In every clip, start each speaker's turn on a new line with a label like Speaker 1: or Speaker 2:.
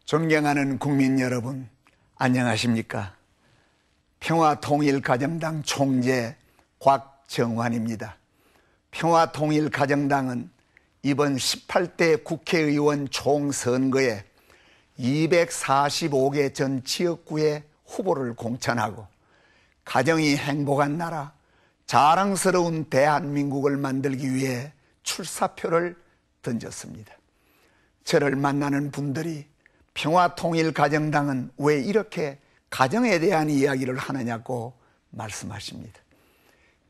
Speaker 1: 존경하는 국민 여러분, 안녕하십니까? 평화통일가정당 총재 곽정환입니다. 평화통일가정당은 이번 18대 국회의원 총선거에 245개 전 지역구의 후보를 공천하고 가정이 행복한 나라, 자랑스러운 대한민국을 만들기 위해 출사표를 던졌습니다. 저를 만나는 분들이 평화통일가정당은 왜 이렇게 가정에 대한 이야기를 하느냐고 말씀하십니다.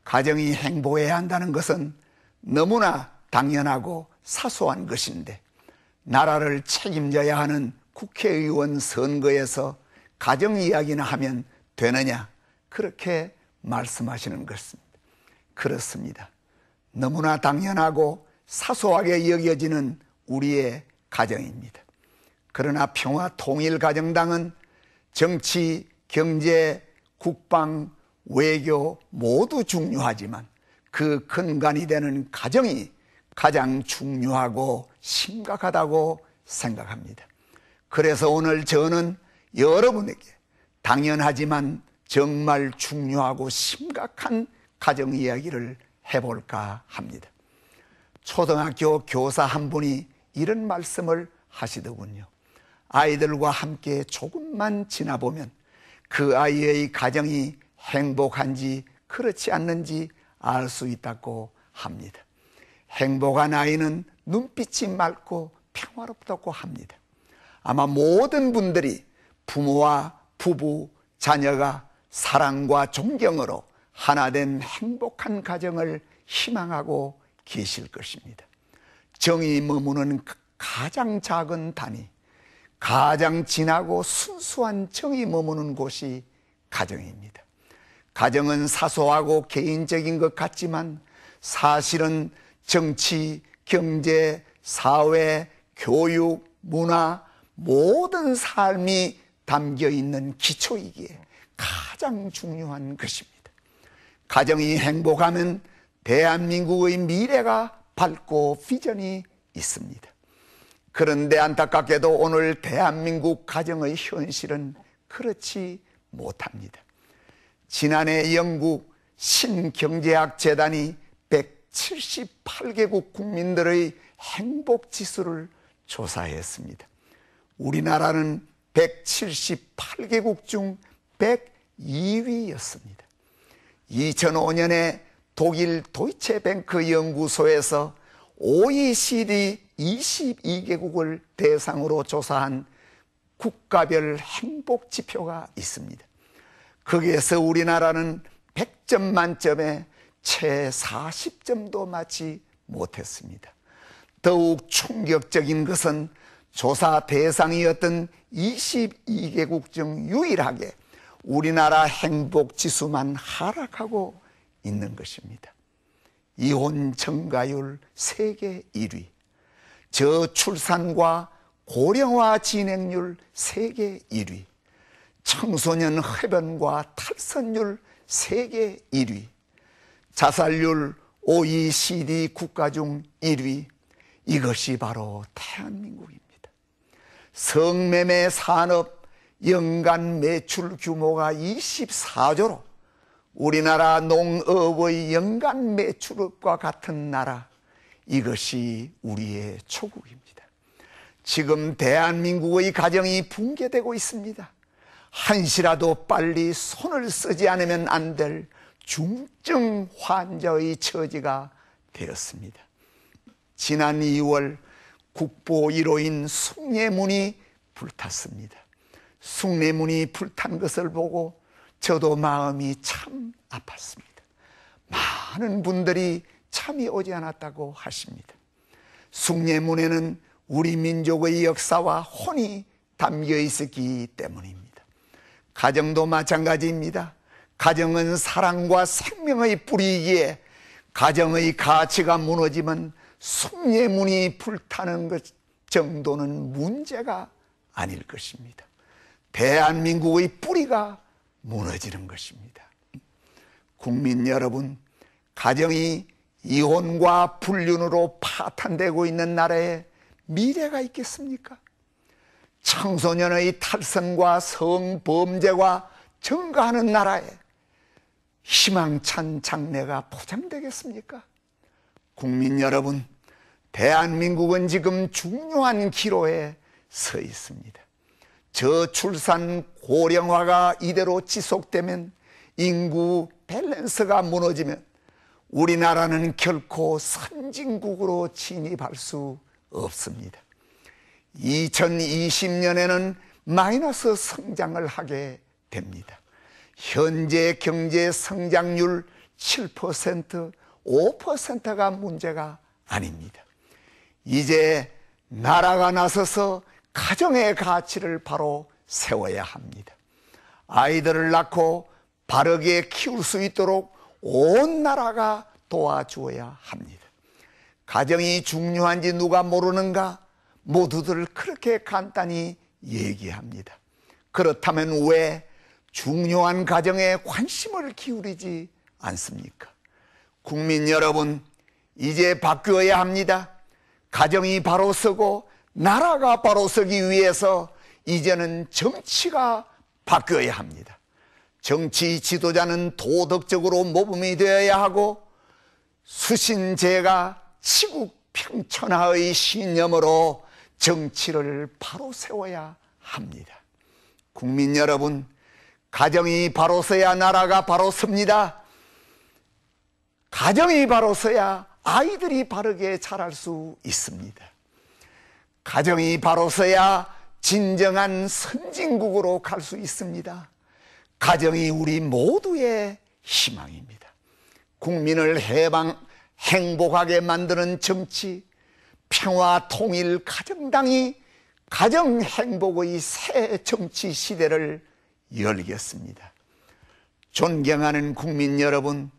Speaker 1: 가정이 행복해야 한다는 것은 너무나 당연하고 사소한 것인데 나라를 책임져야 하는 국회의원 선거에서 가정 이야기나 하면 되느냐, 그렇게 말씀하시는 것입니다. 그렇습니다. 너무나 당연하고 사소하게 여겨지는 우리의 가정입니다. 그러나 평화통일가정당은 정치, 경제, 국방, 외교 모두 중요하지만 그 근간이 되는 가정이 가장 중요하고 심각하다고 생각합니다. 그래서 오늘 저는 여러분에게 당연하지만 정말 중요하고 심각한 가정 이야기를 해볼까 합니다. 초등학교 교사 한 분이 이런 말씀을 하시더군요. 아이들과 함께 조금만 지나보면 그 아이의 가정이 행복한지 그렇지 않는지 알 수 있다고 합니다. 행복한 아이는 눈빛이 맑고 평화롭다고 합니다. 아마 모든 분들이 부모와 부부, 자녀가 사랑과 존경으로 하나 된 행복한 가정을 희망하고 계실 것입니다. 정이 머무는 가장 작은 단위, 가장 진하고 순수한 정이 머무는 곳이 가정입니다. 가정은 사소하고 개인적인 것 같지만 사실은 정치, 경제, 사회, 교육, 문화 모든 삶이 담겨 있는 기초이기에 가장 중요한 것입니다. 가정이 행복하면 대한민국의 미래가 밝고 비전이 있습니다. 그런데 안타깝게도 오늘 대한민국 가정의 현실은 그렇지 못합니다. 지난해 영국 신경제학재단이 178개국 국민들의 행복지수를 조사했습니다. 우리나라는 178개국 중 102위였습니다. 2005년에 독일 도이체뱅크 연구소에서 OECD 22개국을 대상으로 조사한 국가별 행복 지표가 있습니다. 거기에서 우리나라는 100점 만점에 채 40점도 맞지 못했습니다. 더욱 충격적인 것은 조사 대상이었던 22개국 중 유일하게 우리나라 행복 지수만 하락하고 있는 것입니다. 이혼 증가율 세계 1위, 저출산과 고령화 진행률 세계 1위, 청소년 흡연과 탈선율 세계 1위, 자살률 OECD 국가 중 1위, 이것이 바로 대한민국입니다. 성매매 산업 연간 매출 규모가 24조로 우리나라 농업의 연간 매출액과 같은 나라, 이것이 우리의 초국입니다. 지금 대한민국의 가정이 붕괴되고 있습니다. 한시라도 빨리 손을 쓰지 않으면 안 될 중증 환자의 처지가 되었습니다. 지난 2월 국보 1호인 숭례문이 불탔습니다. 숭례문이 불탄 것을 보고 저도 마음이 참 아팠습니다. 많은 분들이 잠이 오지 않았다고 하십니다. 숭례문에는 우리 민족의 역사와 혼이 담겨 있었기 때문입니다. 가정도 마찬가지입니다. 가정은 사랑과 생명의 뿌리이기에 가정의 가치가 무너지면 숭례문이 불타는 것 정도는 문제가 아닐 것입니다. 대한민국의 뿌리가 무너지는 것입니다. 국민 여러분, 가정이 이혼과 불륜으로 파탄되고 있는 나라에 미래가 있겠습니까? 청소년의 탈선과 성범죄가 증가하는 나라에 희망찬 장래가 보장되겠습니까? 국민 여러분, 대한민국은 지금 중요한 기로에 서 있습니다. 저출산 고령화가 이대로 지속되면 인구 밸런스가 무너지면 우리나라는 결코 선진국으로 진입할 수 없습니다. 2020년에는 마이너스 성장을 하게 됩니다. 현재 경제 성장률 7%, 5%가 문제가 아닙니다. 이제 나라가 나서서 가정의 가치를 바로 세워야 합니다. 아이들을 낳고 바르게 키울 수 있도록 온 나라가 도와주어야 합니다. 가정이 중요한지 누가 모르는가? 모두들 그렇게 간단히 얘기합니다. 그렇다면 왜 중요한 가정에 관심을 기울이지 않습니까? 국민 여러분, 이제 바뀌어야 합니다. 가정이 바로 서고 나라가 바로 서기 위해서 이제는 정치가 바뀌어야 합니다. 정치 지도자는 도덕적으로 모범이 되어야 하고 수신제가 치국평천하의 신념으로 정치를 바로 세워야 합니다. 국민 여러분, 가정이 바로 서야 나라가 바로 섭니다. 가정이 바로 서야 아이들이 바르게 자랄 수 있습니다. 가정이 바로 서야 진정한 선진국으로 갈 수 있습니다. 가정이 우리 모두의 희망입니다. 국민을 행복하게 만드는 정치, 평화 통일 가정당이 가정 행복의 새 정치 시대를 열겠습니다. 존경하는 국민 여러분,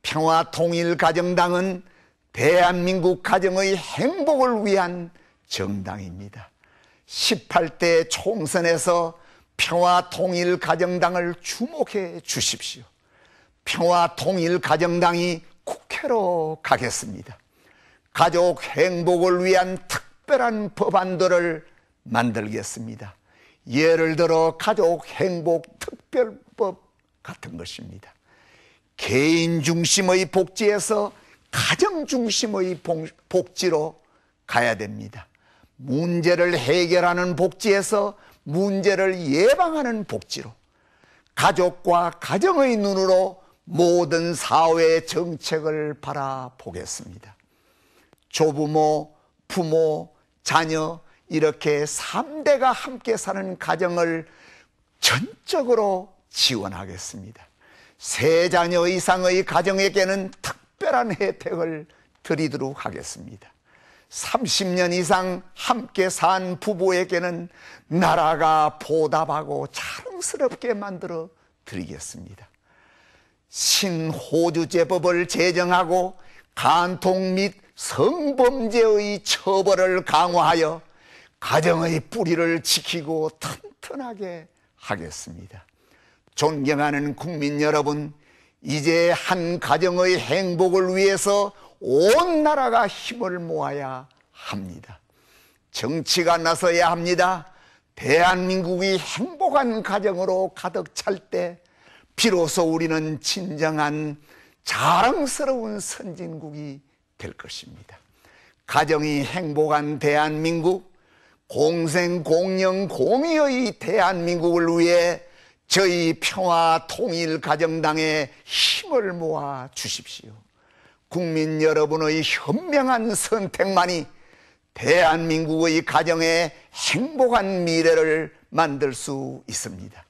Speaker 1: 평화 통일 가정당은 대한민국 가정의 행복을 위한 정당입니다. 18대 총선에서 평화 통일 가정당을 주목해 주십시오. 평화 통일 가정당이 국회로 가겠습니다. 가족 행복을 위한 특별한 법안들을 만들겠습니다. 예를 들어 가족 행복 특별법 같은 것입니다. 개인 중심의 복지에서 가정 중심의 복지로 가야 됩니다. 문제를 해결하는 복지에서 문제를 예방하는 복지로, 가족과 가정의 눈으로 모든 사회 정책을 바라보겠습니다. 조부모, 부모, 자녀 이렇게 3대가 함께 사는 가정을 전적으로 지원하겠습니다. 3자녀 이상의 가정에게는 특별한 혜택을 드리도록 하겠습니다. 30년 이상 함께 산 부부에게는 나라가 보답하고 자랑스럽게 만들어 드리겠습니다. 신호주제법을 제정하고 간통 및 성범죄의 처벌을 강화하여 가정의 뿌리를 지키고 튼튼하게 하겠습니다. 존경하는 국민 여러분, 이제 한 가정의 행복을 위해서 온 나라가 힘을 모아야 합니다. 정치가 나서야 합니다. 대한민국이 행복한 가정으로 가득 찰 때 비로소 우리는 진정한 자랑스러운 선진국이 될 것입니다. 가정이 행복한 대한민국, 공생공영공의의 대한민국을 위해 저희 평화통일가정당에 힘을 모아 주십시오. 국민 여러분의 현명한 선택만이 대한민국의 가정에 행복한 미래를 만들 수 있습니다.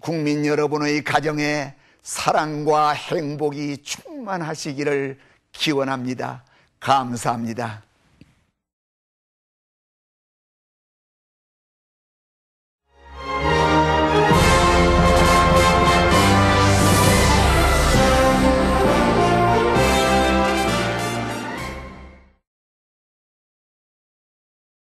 Speaker 1: 국민 여러분의 가정에 사랑과 행복이 충만하시기를 기원합니다. 감사합니다.